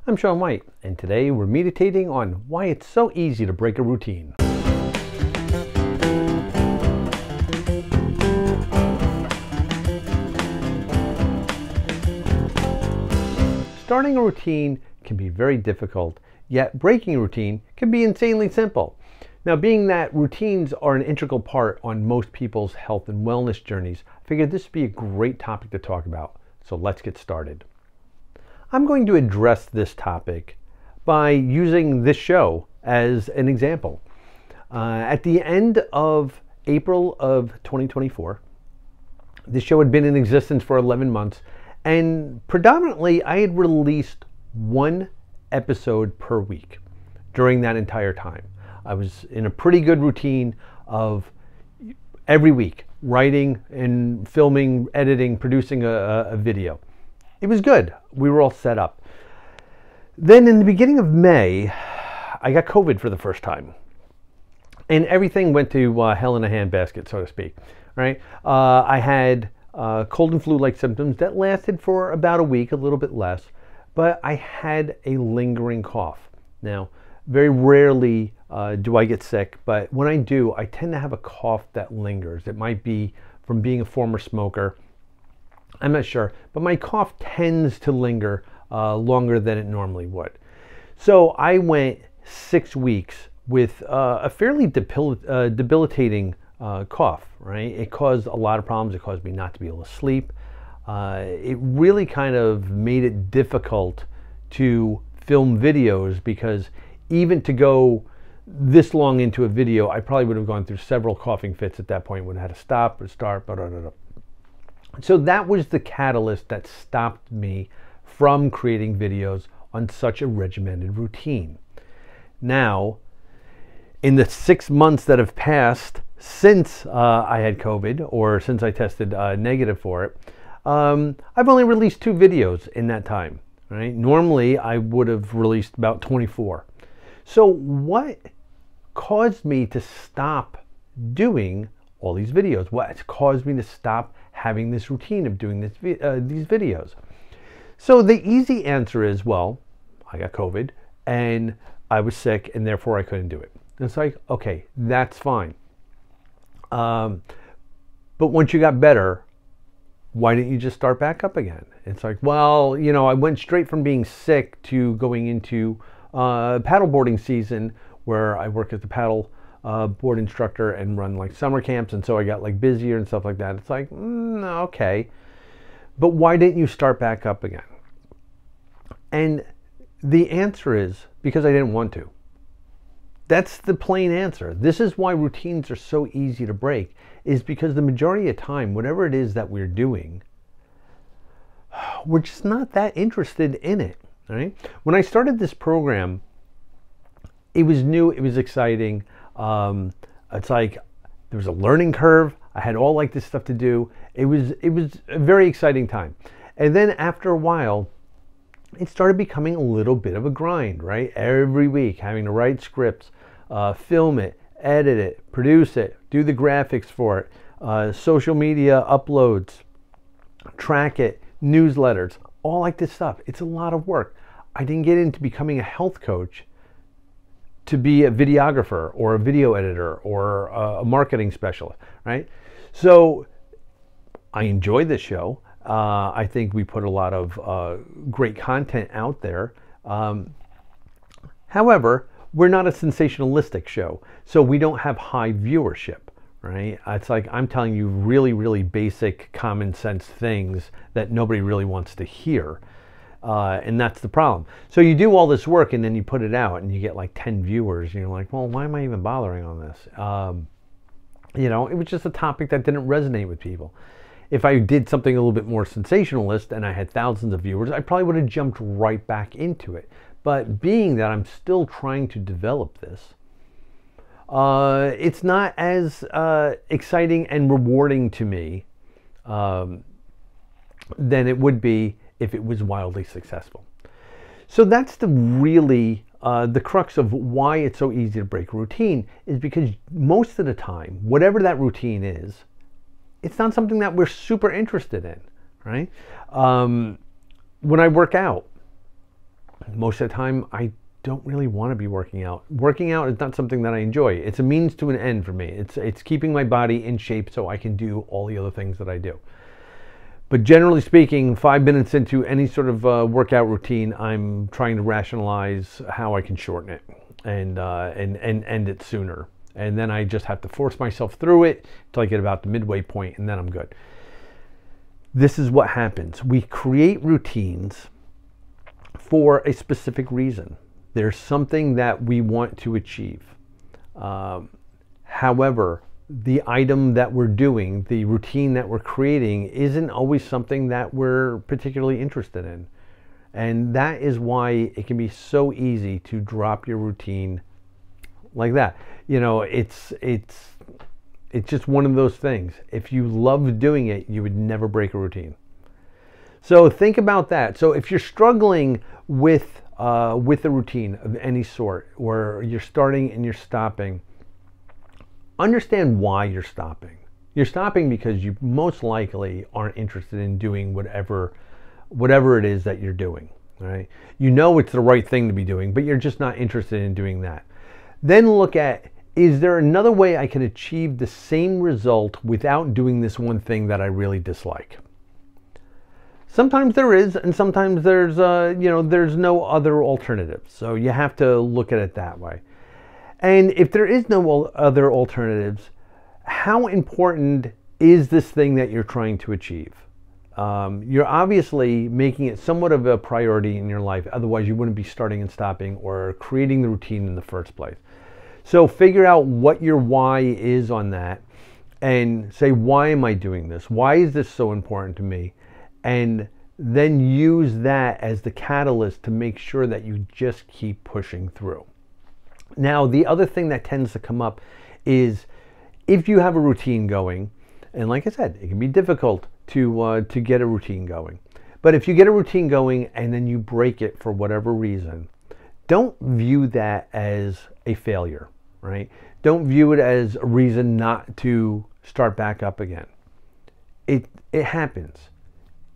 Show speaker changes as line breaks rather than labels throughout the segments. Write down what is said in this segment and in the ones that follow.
I'm Sean White, and today we're meditating on why it's so easy to break a routine. Starting a routine can be very difficult, yet breaking a routine can be insanely simple. Now, being that routines are an integral part on most people's health and wellness journeys, I figured this would be a great topic to talk about. So let's get started. I'm going to address this topic by using this show as an example. At the end of April of 2024, this show had been in existence for 11 months, and predominantly I had released one episode per week during that entire time. I was in a pretty good routine of every week writing and filming, editing, producing a video. It was good. We were all set up. Then in the beginning of May, I got COVID for the first time. And everything went to hell in a handbasket, so to speak. Right? I had cold and flu-like symptoms that lasted for about a week, a little bit less. But I had a lingering cough. Now, very rarely do I get sick, but when I do, I tend to have a cough that lingers. It might be from being a former smoker. I'm not sure, but my cough tends to linger longer than it normally would. So I went 6 weeks with a fairly debilitating cough, right? It caused a lot of problems. It caused me not to be able to sleep. It really kind of made it difficult to film videos because even to go this long into a video, I probably would have gone through several coughing fits at that point, would have had to stop or start, blah, blah, blah, blah. So that was the catalyst that stopped me from creating videos on such a regimented routine. Now, in the 6 months that have passed since I had COVID, or since I tested negative for it, I've only released 2 videos in that time. Right? Normally, I would have released about 24. So what caused me to stop doing all these videos? What caused me to stop having this routine of doing these videos? So the easy answer is, well, I got COVID and I was sick and therefore I couldn't do it. And it's like, okay, that's fine. But once you got better, why didn't you just start back up again? It's like, well, you know, I went straight from being sick to going into paddleboarding season where I work as a paddle board instructor and run like summer camps, and so I got like busier and stuff like that. It's like, okay, but why didn't you start back up again? And the answer is because I didn't want to. That's the plain answer. This is why routines are so easy to break, is because the majority of the time, whatever it is that we're doing, we're just not that interested in it. Right? When I started this program, it was new, it was exciting. It's like there was a learning curve. I had all like this stuff to do. It was a very exciting time. And then after a while, it started becoming a little bit of a grind, right? Every week, having to write scripts, film it, edit it, produce it, do the graphics for it, social media uploads, track it, newsletters, all like this stuff. It's a lot of work. I didn't get into becoming a health coach to be a videographer or a video editor or a marketing specialist, right? So I enjoy this show. I think we put a lot of great content out there. However, we're not a sensationalistic show, so we don't have high viewership, right? It's like I'm telling you really, really basic common sense things that nobody really wants to hear. And that's the problem. So you do all this work and then you put it out and you get like 10 viewers and you're like, well, why am I even bothering on this? You know, it was just a topic that didn't resonate with people. If I did something a little bit more sensationalist and I had thousands of viewers, I probably would have jumped right back into it. But being that I'm still trying to develop this, it's not as exciting and rewarding to me than it would be if it was wildly successful. So that's the crux of why it's so easy to break a routine, is because most of the time, whatever that routine is, it's not something that we're super interested in, right? When I work out, most of the time I don't really want to be working out. Working out is not something that I enjoy. It's a means to an end for me. It's keeping my body in shape so I can do all the other things that I do. But generally speaking, 5 minutes into any sort of workout routine, I'm trying to rationalize how I can shorten it and end it sooner. And then I just have to force myself through it until I get about the midway point, and then I'm good. This is what happens. We create routines for a specific reason. There's something that we want to achieve. However, the item that we're doing, the routine that we're creating, isn't always something that we're particularly interested in. And that is why it can be so easy to drop your routine like that. You know, it's just one of those things. If you love doing it, you would never break a routine. So think about that. So if you're struggling with a routine of any sort, or you're starting and you're stopping, understand why you're stopping. You're stopping because you most likely aren't interested in doing whatever it is that you're doing. Right? You know it's the right thing to be doing, but you're just not interested in doing that. Then look at, is there another way I can achieve the same result without doing this one thing that I really dislike? Sometimes there is, and sometimes there's there's no other alternative. So you have to look at it that way. And if there is no other alternatives, how important is this thing that you're trying to achieve? You're obviously making it somewhat of a priority in your life. Otherwise, you wouldn't be starting and stopping or creating the routine in the first place. So figure out what your why is on that and say, why am I doing this? Why is this so important to me? And then use that as the catalyst to make sure that you just keep pushing through. Now, the other thing that tends to come up is if you have a routine going, and like I said, it can be difficult to get a routine going. But if you get a routine going and then you break it for whatever reason, don't view that as a failure, right? Don't view it as a reason not to start back up again. It happens.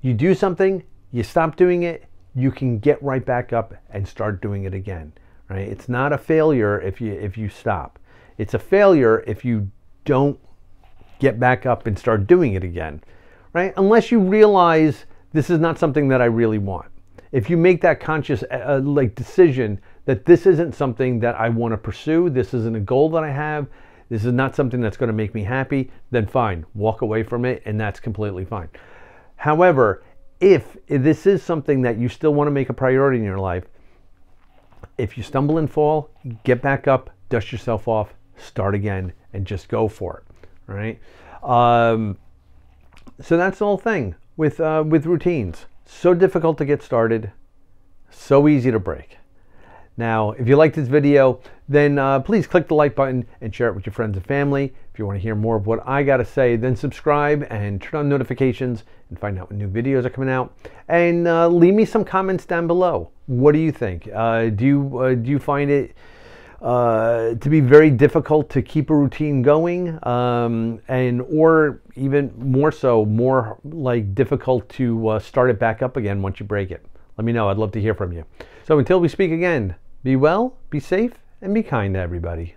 You do something, you stop doing it, you can get right back up and start doing it again. Right? It's not a failure if you stop. It's a failure if you don't get back up and start doing it again, right? Unless you realize this is not something that I really want. If you make that conscious decision that this isn't something that I want to pursue, this isn't a goal that I have, this is not something that's going to make me happy, then fine, walk away from it, and that's completely fine. However, if this is something that you still want to make a priority in your life, if you stumble and fall, get back up, dust yourself off, start again, and just go for it, right? So that's the whole thing with routines. So difficult to get started, so easy to break. Now, if you like this video, then please click the like button and share it with your friends and family. If you want to hear more of what I got to say, then subscribe and turn on notifications and find out when new videos are coming out. And leave me some comments down below. What do you think? Do you find it to be very difficult to keep a routine going, or even more like difficult to start it back up again once you break it? Let me know. I'd love to hear from you. So until we speak again, be well, be safe, and be kind to everybody.